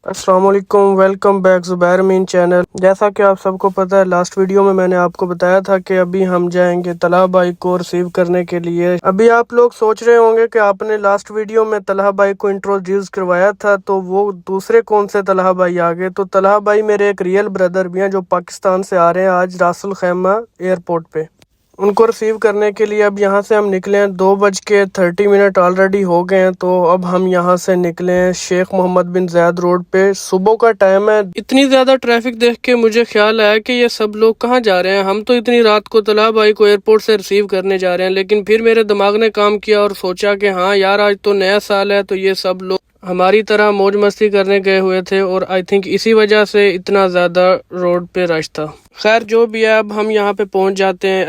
अस्सलाम वालेकुम, welcome back Zubair mean channel. जैसा कि आप सबको पता है, लास्ट वीडियो में मैंने आपको बताया था कि अभी हम जाएंगे तलहा भाई को रिसीव करने के लिए। अभी आप लोग सोच रहे होंगे कि आपने लास्ट वीडियो में तलहा भाई को इंट्रोड्यूस करवाया था, तो वो दूसरे कौन से तलहा भाई आ गए। तो तलहा भाई मेरे एक रियल ब्रदर भी हैं जो पाकिस्तान से आ रहे हैं आज रासुल खैमा एयरपोर्ट पे। उनको रिसीव करने के लिए अब यहाँ से हम निकले हैं। 2:30 ऑलरेडी हो गए हैं, तो अब हम यहाँ से निकले हैं शेख मोहम्मद बिन ज़ायद रोड पे। सुबह का टाइम है। इतनी ज्यादा ट्रैफिक देख के मुझे ख्याल आया कि ये सब लोग कहाँ जा रहे हैं। हम तो इतनी रात को तलहा भाई को एयरपोर्ट से रिसीव करने जा रहे हैं, लेकिन फिर मेरे दिमाग ने काम किया और सोचा कि हाँ यार, आज तो नया साल है, तो ये सब लोग हमारी तरह मौज मस्ती करने गए हुए थे और आई थिंक इसी वजह से इतना ज्यादा रोड पे रश था। खैर जो भी है, अब हम यहाँ पे पहुंच जाते हैं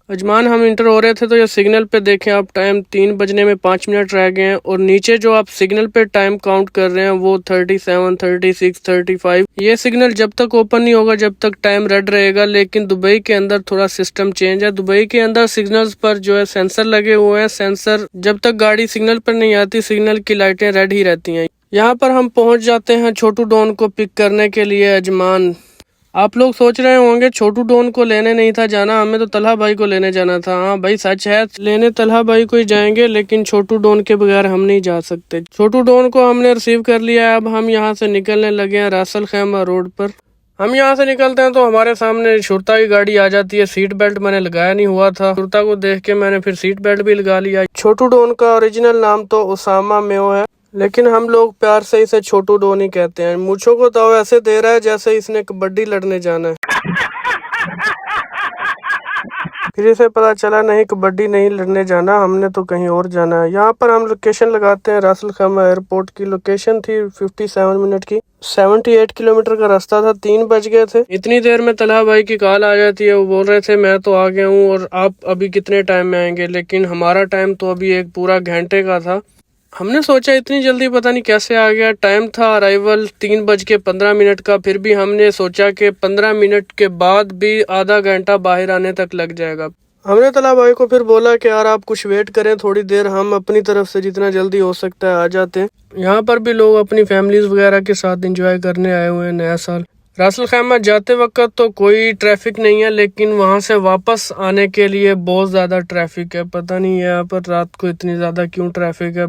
अजमान हम इंटर हो रहे थे, तो ये सिग्नल पे देखें आप, टाइम 3 बजने में 5 मिनट रह गए हैं और नीचे जो आप सिग्नल पे टाइम काउंट कर रहे हैं वो 37, 36, 35। ये सिग्नल जब तक ओपन नहीं होगा जब तक टाइम रेड रहेगा। लेकिन दुबई के अंदर थोड़ा सिस्टम चेंज है। दुबई के अंदर सिग्नल्स पर जो है सेंसर लगे हुए हैं। सेंसर जब तक गाड़ी सिग्नल पर नहीं आती, सिग्नल की लाइटें रेड ही रहती हैं। यहाँ पर हम पहुंच जाते हैं छोटू डॉन को पिक करने के लिए। अजमान, आप लोग सोच रहे होंगे छोटू डॉन को लेने नहीं था जाना, हमें तो तलहा भाई को लेने जाना था। हाँ भाई सच है, लेने तलहा भाई को ही जाएंगे, लेकिन छोटू डॉन के बगैर हम नहीं जा सकते। छोटू डॉन को हमने रिसीव कर लिया है। अब हम यहाँ से निकलने लगे हैं रासल खैमा रोड पर। हम यहाँ से निकलते हैं तो हमारे सामने शुरता की गाड़ी आ जाती है। सीट बेल्ट मैंने लगाया नहीं हुआ था, शुरता को देख के मैंने फिर सीट बेल्ट भी लगा लिया। छोटू डॉन का ओरिजिनल नाम तो उसामा मेयो है, लेकिन हम लोग प्यार से इसे छोटू डॉन ही कहते हैं। मूंछों को तो ऐसे दे रहा है जैसे इसने कबड्डी लड़ने जाना है। फिर इसे पता चला नहीं, कबड्डी नहीं लड़ने जाना, हमने तो कहीं और जाना है। यहाँ पर हम लोकेशन लगाते हैं। रासल खैमा एयरपोर्ट की लोकेशन थी 57 मिनट की। 78 किलोमीटर का रास्ता था। 3 बज गए थे। इतनी देर में तलहा भाई की कॉल आ जाती है। वो बोल रहे थे मैं तो आ गया हूँ और आप अभी कितने टाइम में आएंगे। लेकिन हमारा टाइम तो अभी एक पूरा घंटे का था। हमने सोचा इतनी जल्दी पता नहीं कैसे आ गया। टाइम था अराइवल 3:15 का, फिर भी हमने सोचा कि 15 मिनट के बाद भी आधा घंटा बाहर आने तक लग जाएगा। हमने तलहा भाई को फिर बोला कि यार आप कुछ वेट करें थोड़ी देर, हम अपनी तरफ से जितना जल्दी हो सकता है आ जाते हैं। यहाँ पर भी लोग अपनी फैमिलीज वगैरह के साथ एंजॉय करने आए हुए हैं नया साल। रासल खैमा जाते वक्त तो कोई ट्रैफिक नहीं है, लेकिन वहां से वापस आने के लिए बहुत ज्यादा ट्रैफिक है। पता नहीं यहाँ पर रात को इतनी ज्यादा क्यों ट्रैफिक है।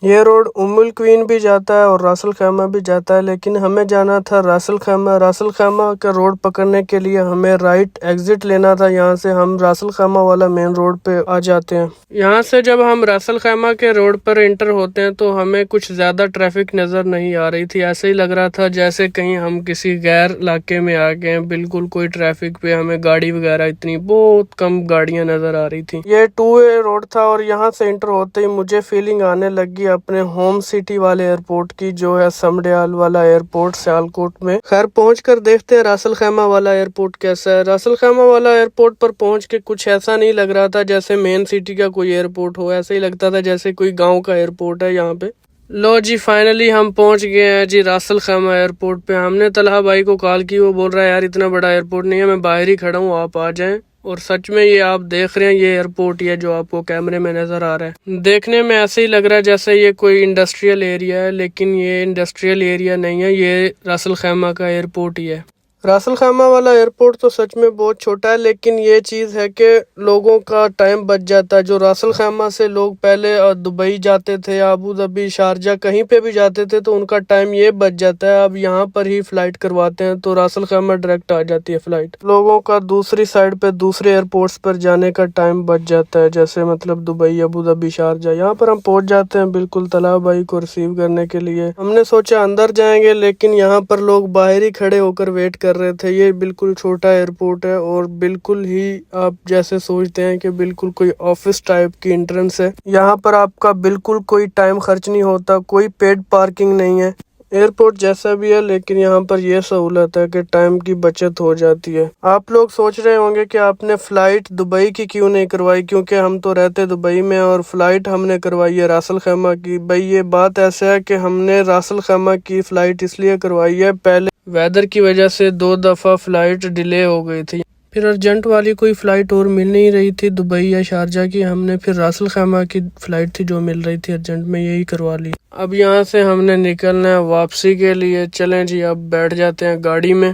ये रोड उम्मुल क्वीन भी जाता है और रासल खैमा भी जाता है, लेकिन हमें जाना था रासल खैमा। रासल खैमा का रोड पकड़ने के लिए हमें राइट एग्जिट लेना था। यहाँ से हम रासल खैमा वाला मेन रोड पे आ जाते हैं। यहाँ से जब हम रासल खैमा के रोड पर एंटर होते हैं तो हमें कुछ ज्यादा ट्रैफिक नजर नहीं आ रही थी। ऐसे ही लग रहा था जैसे कहीं हम किसी गैर इलाके में आ गए हैं। बिल्कुल कोई ट्रैफिक पे हमें गाड़ी वगैरह इतनी बहुत कम गाड़ियां नजर आ रही थी। ये 2 वे रोड था और यहाँ से एंटर होते ही मुझे फीलिंग आने लगी अपने होम सिटी वाले एयरपोर्ट की, जो है समडयाल वाला एयरपोर्ट सियालकोट में। खैर पहुंचकर देखते हैं रासल खैमा वाला एयरपोर्ट कैसा है। रासल खैमा वाला एयरपोर्ट पर पहुंच के कुछ ऐसा नहीं लग रहा था जैसे मेन सिटी का कोई एयरपोर्ट हो, ऐसे ही लगता था जैसे कोई गांव का एयरपोर्ट है यहाँ पे। लो जी, फाइनली हम पहुंच गए हैं जी रासल खैमा एयरपोर्ट पे। हमने तलहा भाई को कॉल की, वो बोल रहा है यार इतना बड़ा एयरपोर्ट नहीं है, मैं बाहर ही खड़ा हूँ, आप आ जाएं। और सच में ये आप देख रहे हैं ये एयरपोर्ट ही है जो आपको कैमरे में नजर आ रहा है। देखने में ऐसे ही लग रहा है जैसे ये कोई इंडस्ट्रियल एरिया है, लेकिन ये इंडस्ट्रियल एरिया नहीं है, ये रासल खैमा का एयरपोर्ट ही है। रासल खैमा वाला एयरपोर्ट तो सच में बहुत छोटा है, लेकिन ये चीज़ है कि लोगों का टाइम बच जाता है। जो रासल खैमा से लोग पहले दुबई जाते थे, अबू धाबी, शारजा, कहीं पे भी जाते थे, तो उनका टाइम ये बच जाता है। अब यहाँ पर ही फ्लाइट करवाते हैं तो रासल खैमा डायरेक्ट आ जाती है फ्लाइट। लोगों का दूसरी साइड पे दूसरे एयरपोर्ट्स पर जाने का टाइम बच जाता है, जैसे मतलब दुबई, अबू धाबी, शारजा। यहाँ पर हम पहुँच जाते हैं बिल्कुल तलहा भाई को रिसीव करने के लिए। हमने सोचा अंदर जाएंगे, लेकिन यहाँ पर लोग बाहर ही खड़े होकर वेट कर रहे थे। ये बिल्कुल छोटा एयरपोर्ट है और बिल्कुल ही आप जैसे सोचते हैं कि बिल्कुल कोई ऑफिस टाइप की एंट्रेंस है। यहाँ पर आपका बिल्कुल कोई टाइम खर्च नहीं होता, कोई पेड पार्किंग नहीं है। एयरपोर्ट जैसा भी है, लेकिन यहाँ पर यह सहूलत है कि टाइम की बचत हो जाती है। आप लोग सोच रहे होंगे कि आपने फ्लाइट दुबई की क्यों नहीं करवाई, क्योंकि हम तो रहते दुबई में और फ्लाइट हमने करवाई है रासल खैमा की। भाई ये बात ऐसा है कि हमने रासल खैमा की फ्लाइट इसलिए करवाई है, पहले वेदर की वजह से 2 दफा फ्लाइट डिले हो गई थी। फिर अर्जेंट वाली कोई फ़्लाइट और मिल नहीं रही थी दुबई या शारजा की, हमने फिर रासल खैमा की फ़्लाइट थी जो मिल रही थी अर्जेंट में, यही करवा ली। अब यहाँ से हमने निकलना है वापसी के लिए। चलें जी, अब बैठ जाते हैं गाड़ी में।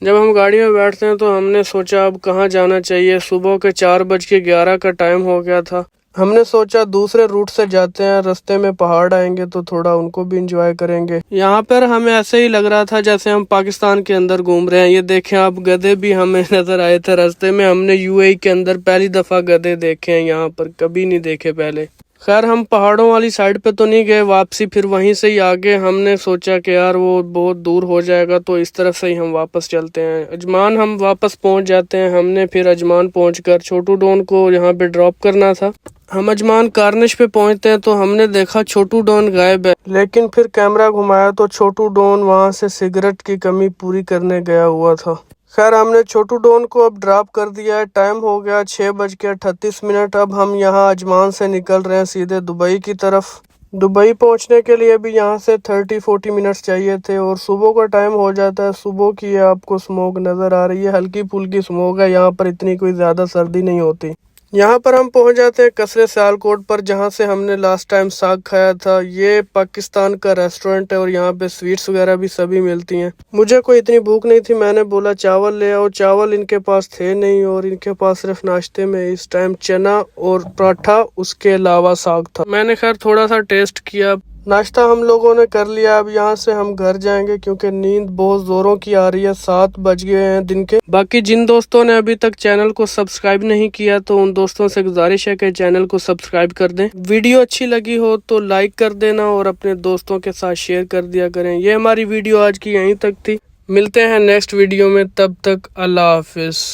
जब हम गाड़ी में बैठते हैं तो हमने सोचा अब कहाँ जाना चाहिए। सुबह के 4:11 का टाइम हो गया था। हमने सोचा दूसरे रूट से जाते हैं, रास्ते में पहाड़ आएंगे तो थोड़ा उनको भी एंजॉय करेंगे। यहाँ पर हमें ऐसे ही लग रहा था जैसे हम पाकिस्तान के अंदर घूम रहे हैं। ये देखें आप, गधे भी हमें नजर आए थे रास्ते में। हमने यूएई के अंदर पहली दफा गधे देखे हैं, यहाँ पर कभी नहीं देखे पहले। खैर हम पहाड़ों वाली साइड पे तो नहीं गए, वापसी फिर वहीं से ही आगे। हमने सोचा कि यार वो बहुत दूर हो जाएगा तो इस तरफ से ही हम वापस चलते हैं। अजमान हम वापस पहुंच जाते हैं। हमने फिर अजमान पहुंचकर छोटू डॉन को यहाँ पे ड्रॉप करना था। हम अजमान कारनिश पे पहुंचते हैं तो हमने देखा छोटू डॉन गायब है, लेकिन फिर कैमरा घुमाया तो छोटू डॉन वहां से सिगरेट की कमी पूरी करने गया हुआ था। खैर हमने छोटू डॉन को अब ड्रॉप कर दिया है। टाइम हो गया 6:38। अब हम यहाँ अजमान से निकल रहे हैं सीधे दुबई की तरफ। दुबई पहुंचने के लिए भी यहाँ से 30-40 मिनट्स चाहिए थे और सुबह का टाइम हो जाता है। सुबह की आपको स्मोक नज़र आ रही है, हल्की फुल्की स्मोक है, यहाँ पर इतनी कोई ज़्यादा सर्दी नहीं होती। यहाँ पर हम पहुँच जाते हैं कसरे सियालकोट पर, जहाँ से हमने लास्ट टाइम साग खाया था। ये पाकिस्तान का रेस्टोरेंट है और यहाँ पे स्वीट्स वगैरह भी सभी मिलती हैं। मुझे कोई इतनी भूख नहीं थी, मैंने बोला चावल ले आओ। चावल इनके पास थे नहीं और इनके पास सिर्फ नाश्ते में इस टाइम चना और पराठा, उसके अलावा साग था। मैंने खैर थोड़ा सा टेस्ट किया। नाश्ता हम लोगों ने कर लिया। अब यहाँ से हम घर जाएंगे क्योंकि नींद बहुत जोरों की आ रही है। 7 बज गए हैं दिन के। बाकी जिन दोस्तों ने अभी तक चैनल को सब्सक्राइब नहीं किया तो उन दोस्तों से गुजारिश है कि चैनल को सब्सक्राइब कर दें। वीडियो अच्छी लगी हो तो लाइक कर देना और अपने दोस्तों के साथ शेयर कर दिया करें। ये हमारी वीडियो आज की यहीं तक थी। मिलते हैं नेक्स्ट वीडियो में, तब तक अल्लाह हाफिज।